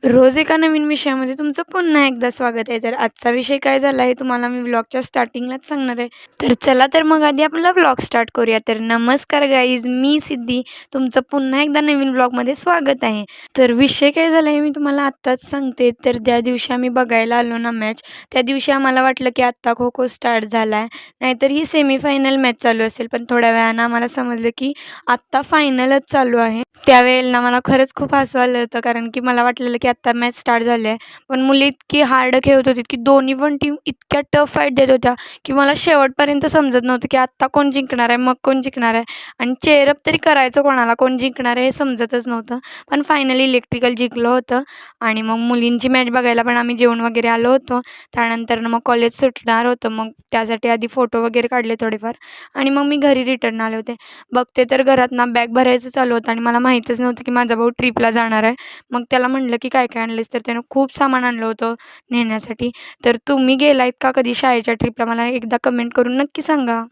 रोज एका नवीन विषयामध्ये तुमचं पुन्हा एकदा स्वागत आहे. तर आजचा विषय काय झाला आहे तुम्हाला मी व्लॉगच्या स्टार्टिंगलाच सांगणार आहे. तर चला तर मग आधी आपला व्लॉग स्टार्ट करूया. तर नमस्कार गाईज, मी सिद्धी तुमचं पुन्हा एकदा नवीन व्लॉगमध्ये स्वागत आहे. तर विषय काय झाला आहे मी तुम्हाला आत्ताच सांगते. तर ज्या दिवशी आम्ही बघायला आलो ना मॅच, त्या दिवशी आम्हाला वाटलं की आत्ता खो-खो स्टार्ट झाला आहे, नाहीतर ही सेमीफायनल मॅच चालू असेल. पण थोड्या वेळानं आम्हाला समजलं की आत्ता फायनलच चालू आहे. त्यावेळेला मला खरंच खूप हसू आलं होतं, कारण की मला वाटलेलं की आत्ता मॅच स्टार्ट झाली आहे. पण मुली इतकी हार्ड खेळत होती की दोन्ही पण टीम इतक्या टफ फाईट देत होत्या की मला शेवटपर्यंत समजत नव्हतं की आत्ता कोण जिंकणार आहे, मग कोण जिंकणार आहे आणि चेअरअप तरी करायचं कोणाला, कोण जिंकणार आहे हे समजतच नव्हतं. पण फायनली इलेक्ट्रिकल जिंकलं होतं आणि मग मुलींची मॅच बघायला पण आम्ही जेवून वगैरे आलो होतो. त्यानंतरनं मग कॉलेज सुटणार होतं. मग त्यासाठी आधी फोटो वगैरे काढले थोडेफार आणि मग मी घरी रिटर्न आले होते. बघते तर घरात ना बॅग भरायचं चालू होतं आणि मला माहीतच नव्हतं की माझा भाऊ ट्रिपला जाणार आहे. मग त्याला म्हटलं की काय काय आणलंस, तर त्यानं खूप सामान आणलं होतं नेण्यासाठी. तर तुम्ही गेलायत का कधी शाळेच्या ट्रिपला, मला एकदा कमेंट करून नक्की सांगा.